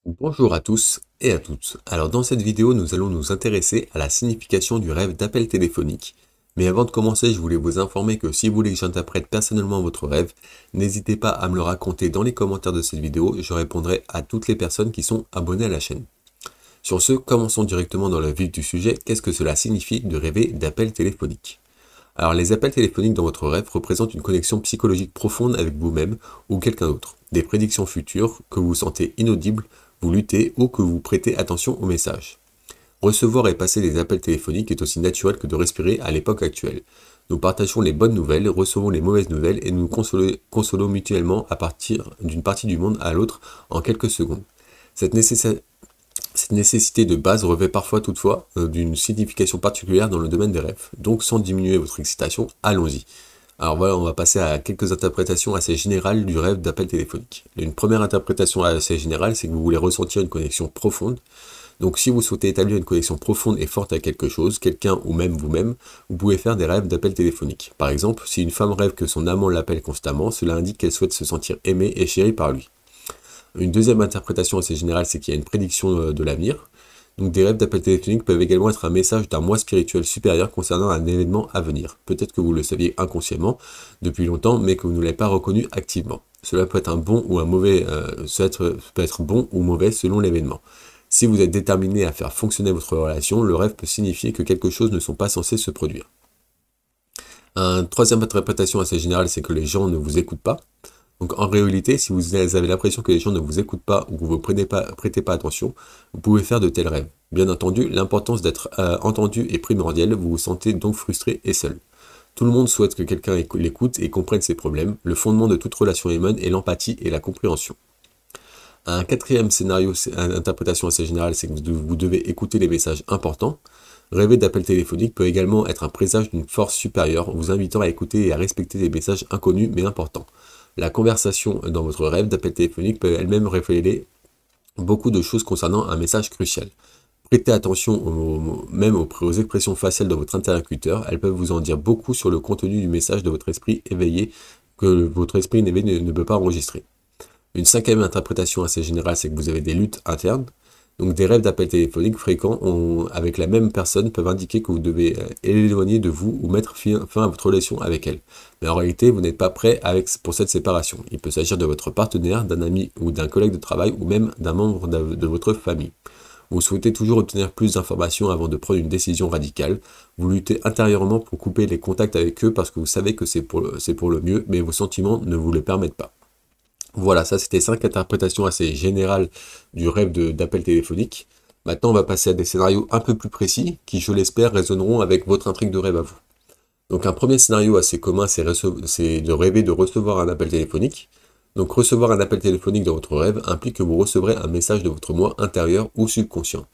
Bonjour à tous et à toutes. Alors dans cette vidéo, nous allons nous intéresser à la signification du rêve d'appel téléphonique. Mais avant de commencer, je voulais vous informer que si vous voulez que j'interprète personnellement votre rêve, n'hésitez pas à me le raconter dans les commentaires de cette vidéo, je répondrai à toutes les personnes qui sont abonnées à la chaîne. Sur ce, commençons directement dans le vif du sujet. Qu'est-ce que cela signifie de rêver d'appel téléphonique? Alors les appels téléphoniques dans votre rêve représentent une connexion psychologique profonde avec vous-même ou quelqu'un d'autre, des prédictions futures que vous sentez inaudibles, vous luttez ou que vous prêtez attention aux messages. Recevoir et passer des appels téléphoniques est aussi naturel que de respirer à l'époque actuelle. Nous partageons les bonnes nouvelles, recevons les mauvaises nouvelles et nous consolons mutuellement à partir d'une partie du monde à l'autre en quelques secondes. Cette nécessité de base revêt parfois toutefois d'une signification particulière dans le domaine des rêves. Donc sans diminuer votre excitation, allons-y. Alors voilà, on va passer à quelques interprétations assez générales du rêve d'appel téléphonique. Une première interprétation assez générale, c'est que vous voulez ressentir une connexion profonde. Donc si vous souhaitez établir une connexion profonde et forte à quelque chose, quelqu'un ou même vous-même, vous pouvez faire des rêves d'appel téléphonique. Par exemple, si une femme rêve que son amant l'appelle constamment, cela indique qu'elle souhaite se sentir aimée et chérie par lui. Une deuxième interprétation assez générale, c'est qu'il y a une prédiction de l'avenir. Donc des rêves d'appel téléphonique peuvent également être un message d'un moi spirituel supérieur concernant un événement à venir. Peut-être que vous le saviez inconsciemment depuis longtemps, mais que vous ne l'avez pas reconnu activement. Cela peut être un bon ou un mauvais, peut être bon ou mauvais selon l'événement. Si vous êtes déterminé à faire fonctionner votre relation, le rêve peut signifier que quelque chose ne sont pas censés se produire. Une troisième interprétation assez générale, c'est que les gens ne vous écoutent pas. Donc en réalité, si vous avez l'impression que les gens ne vous écoutent pas ou que vous ne prêtez pas attention, vous pouvez faire de tels rêves. Bien entendu, l'importance d'être entendu est primordiale, vous vous sentez donc frustré et seul. Tout le monde souhaite que quelqu'un l'écoute et comprenne ses problèmes. Le fondement de toute relation humaine est l'empathie et la compréhension. Un quatrième scénario, une interprétation assez générale, c'est que vous devez écouter les messages importants. Rêver d'appel téléphonique peut également être un présage d'une force supérieure, vous invitant à écouter et à respecter des messages inconnus mais importants. La conversation dans votre rêve d'appel téléphonique peut elle-même révéler beaucoup de choses concernant un message crucial. Prêtez attention même aux expressions faciales de votre interlocuteur, elles peuvent vous en dire beaucoup sur le contenu du message de votre esprit éveillé que votre esprit éveillé ne peut pas enregistrer. Une cinquième interprétation assez générale, c'est que vous avez des luttes internes. Donc des rêves d'appel téléphonique fréquents avec la même personne peuvent indiquer que vous devez éloigner de vous ou mettre fin à votre relation avec elle. Mais en réalité, vous n'êtes pas prêt pour cette séparation. Il peut s'agir de votre partenaire, d'un ami ou d'un collègue de travail ou même d'un membre de votre famille. Vous souhaitez toujours obtenir plus d'informations avant de prendre une décision radicale. Vous luttez intérieurement pour couper les contacts avec eux parce que vous savez que c'est pour le mieux, mais vos sentiments ne vous le permettent pas. Voilà, ça c'était 5 interprétations assez générales du rêve d'appel téléphonique. Maintenant, on va passer à des scénarios un peu plus précis qui, je l'espère, résonneront avec votre intrigue de rêve à vous. Donc un premier scénario assez commun, c'est de rêver de recevoir un appel téléphonique. Donc recevoir un appel téléphonique dans votre rêve implique que vous recevrez un message de votre moi intérieur ou subconscient.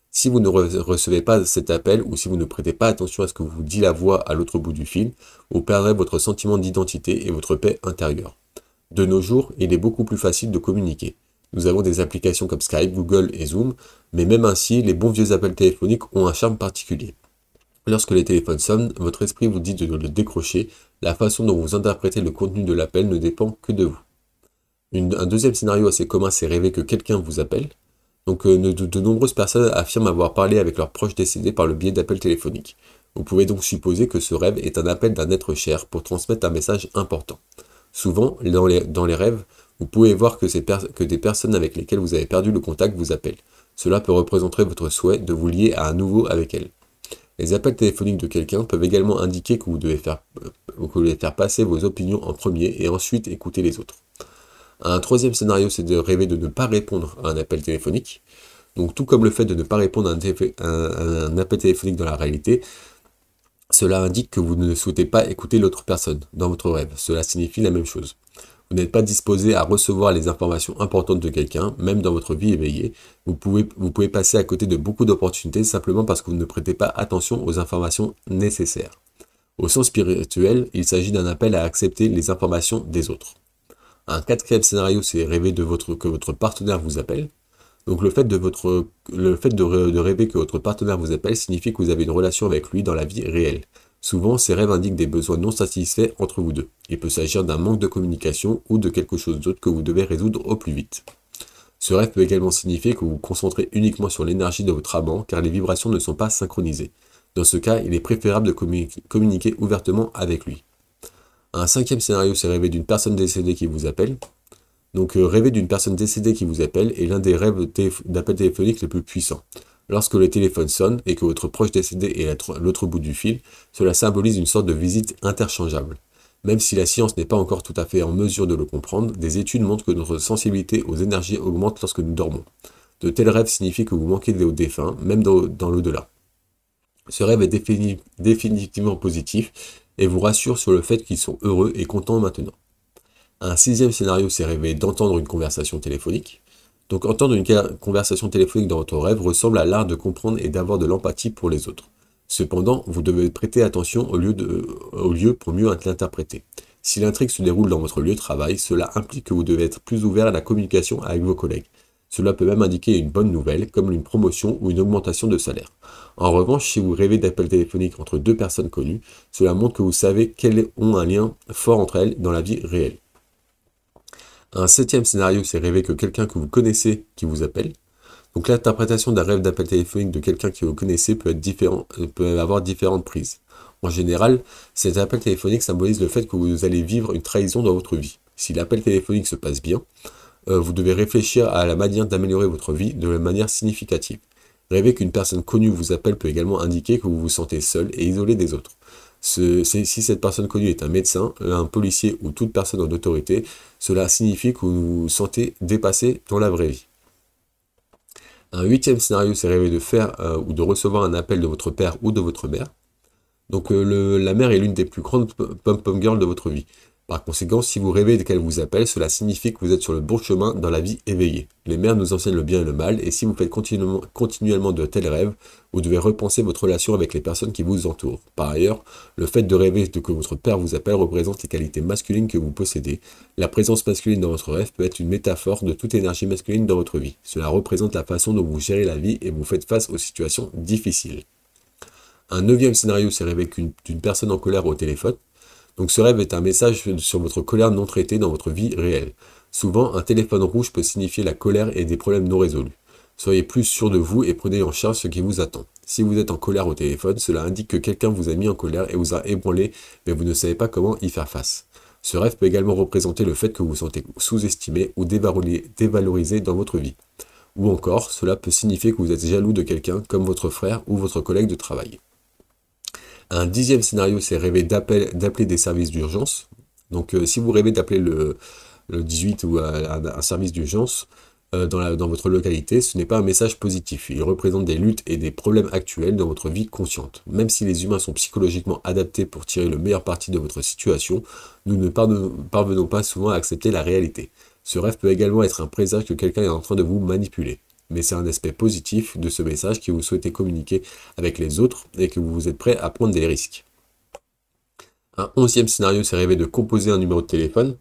Si vous ne recevez pas cet appel ou si vous ne prêtez pas attention à ce que vous dit la voix à l'autre bout du fil, vous perdrez votre sentiment d'identité et votre paix intérieure. De nos jours, il est beaucoup plus facile de communiquer. Nous avons des applications comme Skype, Google et Zoom, mais même ainsi, les bons vieux appels téléphoniques ont un charme particulier. Lorsque les téléphones sonnent, votre esprit vous dit de le décrocher, la façon dont vous interprétez le contenu de l'appel ne dépend que de vous. Un deuxième scénario assez commun, c'est rêver que quelqu'un vous appelle. Donc de nombreuses personnes affirment avoir parlé avec leurs proches décédés par le biais d'appels téléphoniques. Vous pouvez donc supposer que ce rêve est un appel d'un être cher pour transmettre un message important. Souvent, dans les rêves, vous pouvez voir que des personnes avec lesquelles vous avez perdu le contact vous appellent. Cela peut représenter votre souhait de vous lier à nouveau avec elles. Les appels téléphoniques de quelqu'un peuvent également indiquer que vous devez faire passer vos opinions en premier et ensuite écouter les autres. Un troisième scénario, c'est de rêver de ne pas répondre à un appel téléphonique. Donc tout comme le fait de ne pas répondre à un appel téléphonique dans la réalité, cela indique que vous ne souhaitez pas écouter l'autre personne dans votre rêve. Cela signifie la même chose. Vous n'êtes pas disposé à recevoir les informations importantes de quelqu'un, même dans votre vie éveillée. Vous pouvez passer à côté de beaucoup d'opportunités simplement parce que vous ne prêtez pas attention aux informations nécessaires. Au sens spirituel, il s'agit d'un appel à accepter les informations des autres. Un quatrième scénario, c'est rêver que votre partenaire vous appelle. Donc le fait de rêver que votre partenaire vous appelle signifie que vous avez une relation avec lui dans la vie réelle. Souvent, ces rêves indiquent des besoins non satisfaits entre vous deux. Il peut s'agir d'un manque de communication ou de quelque chose d'autre que vous devez résoudre au plus vite. Ce rêve peut également signifier que vous vous concentrez uniquement sur l'énergie de votre amant car les vibrations ne sont pas synchronisées. Dans ce cas, il est préférable de communiquer ouvertement avec lui. Un cinquième scénario, c'est rêver d'une personne décédée qui vous appelle. Donc rêver d'une personne décédée qui vous appelle est l'un des rêves d'appel téléphonique les plus puissants. Lorsque le téléphone sonne et que votre proche décédé est à l'autre bout du fil, cela symbolise une sorte de visite interchangeable. Même si la science n'est pas encore tout à fait en mesure de le comprendre, des études montrent que notre sensibilité aux énergies augmente lorsque nous dormons. De tels rêves signifient que vous manquez aux défunts, même dans l'au-delà. Ce rêve est définitivement positif et vous rassure sur le fait qu'ils sont heureux et contents maintenant. Un sixième scénario, c'est rêver d'entendre une conversation téléphonique. Donc entendre une conversation téléphonique dans votre rêve ressemble à l'art de comprendre et d'avoir de l'empathie pour les autres. Cependant, vous devez prêter attention au lieu pour mieux l'interpréter. Si l'intrigue se déroule dans votre lieu de travail, cela implique que vous devez être plus ouvert à la communication avec vos collègues. Cela peut même indiquer une bonne nouvelle, comme une promotion ou une augmentation de salaire. En revanche, si vous rêvez d'appels téléphoniques entre deux personnes connues, cela montre que vous savez qu'elles ont un lien fort entre elles dans la vie réelle. Un septième scénario, c'est rêver que quelqu'un que vous connaissez qui vous appelle. Donc l'interprétation d'un rêve d'appel téléphonique de quelqu'un que vous connaissez peut avoir différentes prises. En général, cet appel téléphonique symbolise le fait que vous allez vivre une trahison dans votre vie. Si l'appel téléphonique se passe bien, vous devez réfléchir à la manière d'améliorer votre vie de manière significative. Rêver qu'une personne connue vous appelle peut également indiquer que vous vous sentez seul et isolé des autres. Si cette personne connue est un médecin, un policier ou toute personne en autorité, cela signifie que vous vous sentez dépassé dans la vraie vie. Un huitième scénario, c'est rêver de faire ou de recevoir un appel de votre père ou de votre mère. Donc la mère est l'une des plus grandes pom-pom girls de votre vie. Par conséquent, si vous rêvez qu'elle vous appelle, cela signifie que vous êtes sur le bon chemin dans la vie éveillée. Les mères nous enseignent le bien et le mal, et si vous faites continuellement de tels rêves, vous devez repenser votre relation avec les personnes qui vous entourent. Par ailleurs, le fait de rêver que votre père vous appelle représente les qualités masculines que vous possédez. La présence masculine dans votre rêve peut être une métaphore de toute énergie masculine dans votre vie. Cela représente la façon dont vous gérez la vie et vous faites face aux situations difficiles. Un neuvième scénario, c'est rêver d'une personne en colère au téléphone. Donc ce rêve est un message sur votre colère non traitée dans votre vie réelle. Souvent, un téléphone rouge peut signifier la colère et des problèmes non résolus. Soyez plus sûr de vous et prenez en charge ce qui vous attend. Si vous êtes en colère au téléphone, cela indique que quelqu'un vous a mis en colère et vous a ébranlé, mais vous ne savez pas comment y faire face. Ce rêve peut également représenter le fait que vous vous sentez sous-estimé ou dévalorisé dans votre vie. Ou encore, cela peut signifier que vous êtes jaloux de quelqu'un comme votre frère ou votre collègue de travail. Un dixième scénario, c'est rêver d'appeler des services d'urgence. Donc si vous rêvez d'appeler le 18 ou un service d'urgence dans votre localité, ce n'est pas un message positif. Il représente des luttes et des problèmes actuels dans votre vie consciente. Même si les humains sont psychologiquement adaptés pour tirer le meilleur parti de votre situation, nous ne parvenons pas souvent à accepter la réalité. Ce rêve peut également être un présage que quelqu'un est en train de vous manipuler. Mais c'est un aspect positif de ce message que vous souhaitez communiquer avec les autres et que vous êtes prêt à prendre des risques. Un onzième scénario, c'est rêver de composer un numéro de téléphone.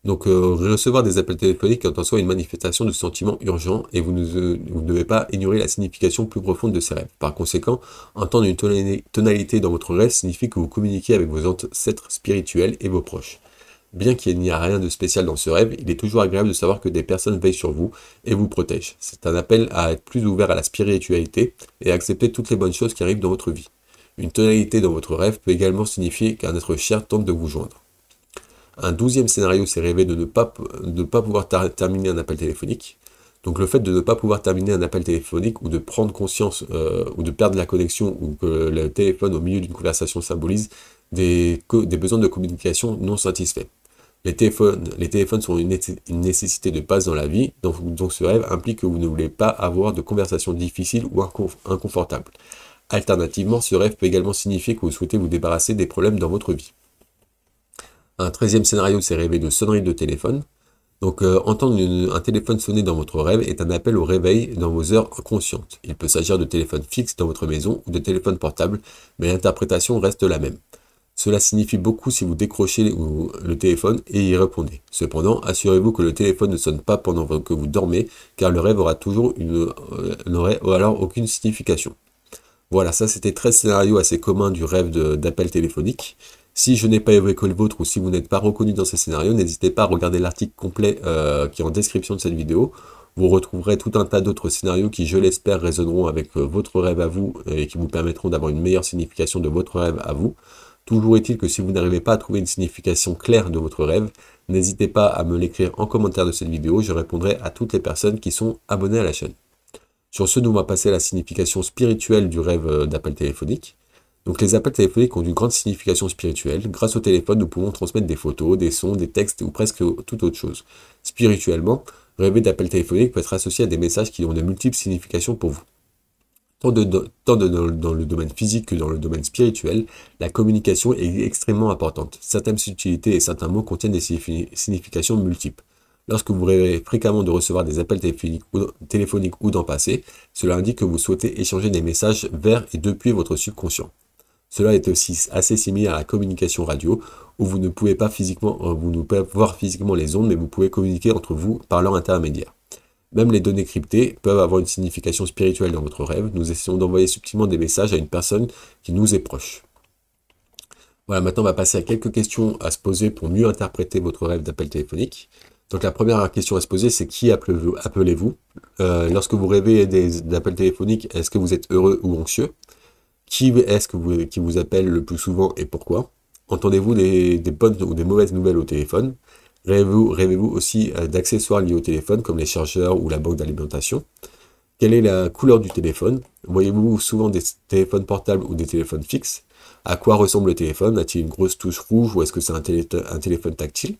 Donc recevoir des appels téléphoniques est en soi une manifestation de sentiments urgents et vous ne devez pas ignorer la signification plus profonde de ces rêves. Par conséquent, entendre une tonalité dans votre rêve signifie que vous communiquez avec vos ancêtres spirituels et vos proches. Bien qu'il n'y a rien de spécial dans ce rêve, il est toujours agréable de savoir que des personnes veillent sur vous et vous protègent. C'est un appel à être plus ouvert à la spiritualité et à accepter toutes les bonnes choses qui arrivent dans votre vie. Une tonalité dans votre rêve peut également signifier qu'un être cher tente de vous joindre. Un douzième scénario, c'est rêver de ne pas pouvoir terminer un appel téléphonique. Donc le fait de ne pas pouvoir terminer un appel téléphonique ou de prendre conscience ou de perdre la connexion ou que le téléphone au milieu d'une conversation symbolise des besoins de communication non satisfaits. Les téléphones sont une nécessité de base dans la vie, donc ce rêve implique que vous ne voulez pas avoir de conversations difficiles ou inconfortables. Alternativement, ce rêve peut également signifier que vous souhaitez vous débarrasser des problèmes dans votre vie. Un 13e scénario, c'est rêver de sonnerie de téléphone. Donc entendre un téléphone sonner dans votre rêve est un appel au réveil dans vos heures inconscientes. Il peut s'agir de téléphones fixes dans votre maison ou de téléphones portables, mais l'interprétation reste la même. Cela signifie beaucoup si vous décrochez le téléphone et y répondez. Cependant, assurez-vous que le téléphone ne sonne pas pendant que vous dormez, car le rêve n'aurait alors aucune signification. Voilà, ça c'était 13 scénarios assez communs du rêve d'appel téléphonique. Si je n'ai pas évoqué le vôtre ou si vous n'êtes pas reconnu dans ces scénarios, n'hésitez pas à regarder l'article complet qui est en description de cette vidéo, Vous retrouverez tout un tas d'autres scénarios qui, je l'espère, résonneront avec votre rêve à vous et qui vous permettront d'avoir une meilleure signification de votre rêve à vous. Toujours est-il que si vous n'arrivez pas à trouver une signification claire de votre rêve, n'hésitez pas à me l'écrire en commentaire de cette vidéo, je répondrai à toutes les personnes qui sont abonnées à la chaîne. Sur ce, nous allons passer à la signification spirituelle du rêve d'appel téléphonique. Donc les appels téléphoniques ont une grande signification spirituelle. Grâce au téléphone, nous pouvons transmettre des photos, des sons, des textes ou presque toute autre chose. Spirituellement, rêver d'appels téléphoniques peut être associé à des messages qui ont de multiples significations pour vous. Dans le domaine physique que dans le domaine spirituel, la communication est extrêmement importante. Certaines subtilités et certains mots contiennent des significations multiples. Lorsque vous rêvez fréquemment de recevoir des appels téléphoniques ou d'en passer, cela indique que vous souhaitez échanger des messages vers et depuis votre subconscient. Cela est aussi assez similaire à la communication radio, où vous ne pouvez pas voir physiquement les ondes, mais vous pouvez communiquer entre vous par leur intermédiaire. Même les données cryptées peuvent avoir une signification spirituelle dans votre rêve. Nous essayons d'envoyer subtilement des messages à une personne qui nous est proche. Voilà, maintenant on va passer à quelques questions à se poser pour mieux interpréter votre rêve d'appel téléphonique. Donc la première question à se poser, c'est qui appelez-vous? Lorsque vous rêvez d'appels téléphoniques, est-ce que vous êtes heureux ou anxieux? Qui est-ce qui vous appelle le plus souvent et pourquoi? Entendez-vous des bonnes ou des mauvaises nouvelles au téléphone? Rêvez-vous aussi d'accessoires liés au téléphone, comme les chargeurs ou la banque d'alimentation? Quelle est la couleur du téléphone? Voyez-vous souvent des téléphones portables ou des téléphones fixes? À quoi ressemble le téléphone? A-t-il une grosse touche rouge ou est-ce que c'est un téléphone tactile?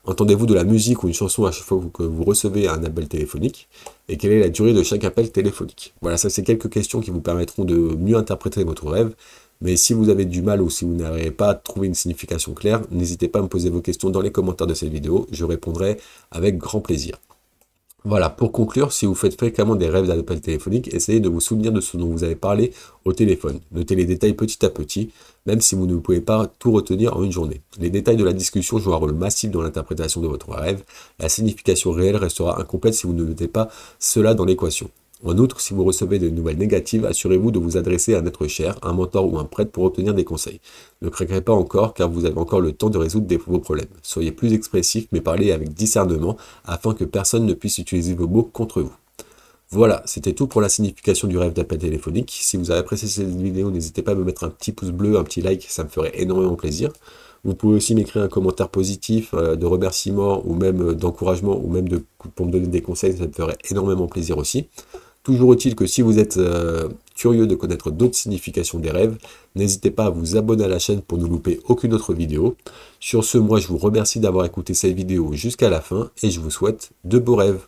Entendez-vous de la musique ou une chanson à chaque fois que vous recevez un appel téléphonique? Et quelle est la durée de chaque appel téléphonique? Voilà, ça c'est quelques questions qui vous permettront de mieux interpréter votre rêve. Mais si vous avez du mal ou si vous n'arrivez pas à trouver une signification claire, n'hésitez pas à me poser vos questions dans les commentaires de cette vidéo, je répondrai avec grand plaisir. Voilà, pour conclure, si vous faites fréquemment des rêves d'appels téléphoniques, essayez de vous souvenir de ce dont vous avez parlé au téléphone. Notez les détails petit à petit, même si vous ne pouvez pas tout retenir en une journée. Les détails de la discussion jouent un rôle massif dans l'interprétation de votre rêve. La signification réelle restera incomplète si vous ne notez pas cela dans l'équation. En outre, si vous recevez des nouvelles négatives, assurez-vous de vous adresser à un être cher, un mentor ou un prêtre pour obtenir des conseils. Ne craquez pas encore car vous avez encore le temps de résoudre vos problèmes. Soyez plus expressif mais parlez avec discernement afin que personne ne puisse utiliser vos mots contre vous. Voilà, c'était tout pour la signification du rêve d'appel téléphonique. Si vous avez apprécié cette vidéo, n'hésitez pas à me mettre un petit pouce bleu, un petit like, ça me ferait énormément plaisir. Vous pouvez aussi m'écrire un commentaire positif, de remerciement ou même d'encouragement ou même pour me donner des conseils, ça me ferait énormément plaisir aussi. Toujours est-il que si vous êtes curieux de connaître d'autres significations des rêves, n'hésitez pas à vous abonner à la chaîne pour ne louper aucune autre vidéo. Sur ce, moi je vous remercie d'avoir écouté cette vidéo jusqu'à la fin et je vous souhaite de beaux rêves.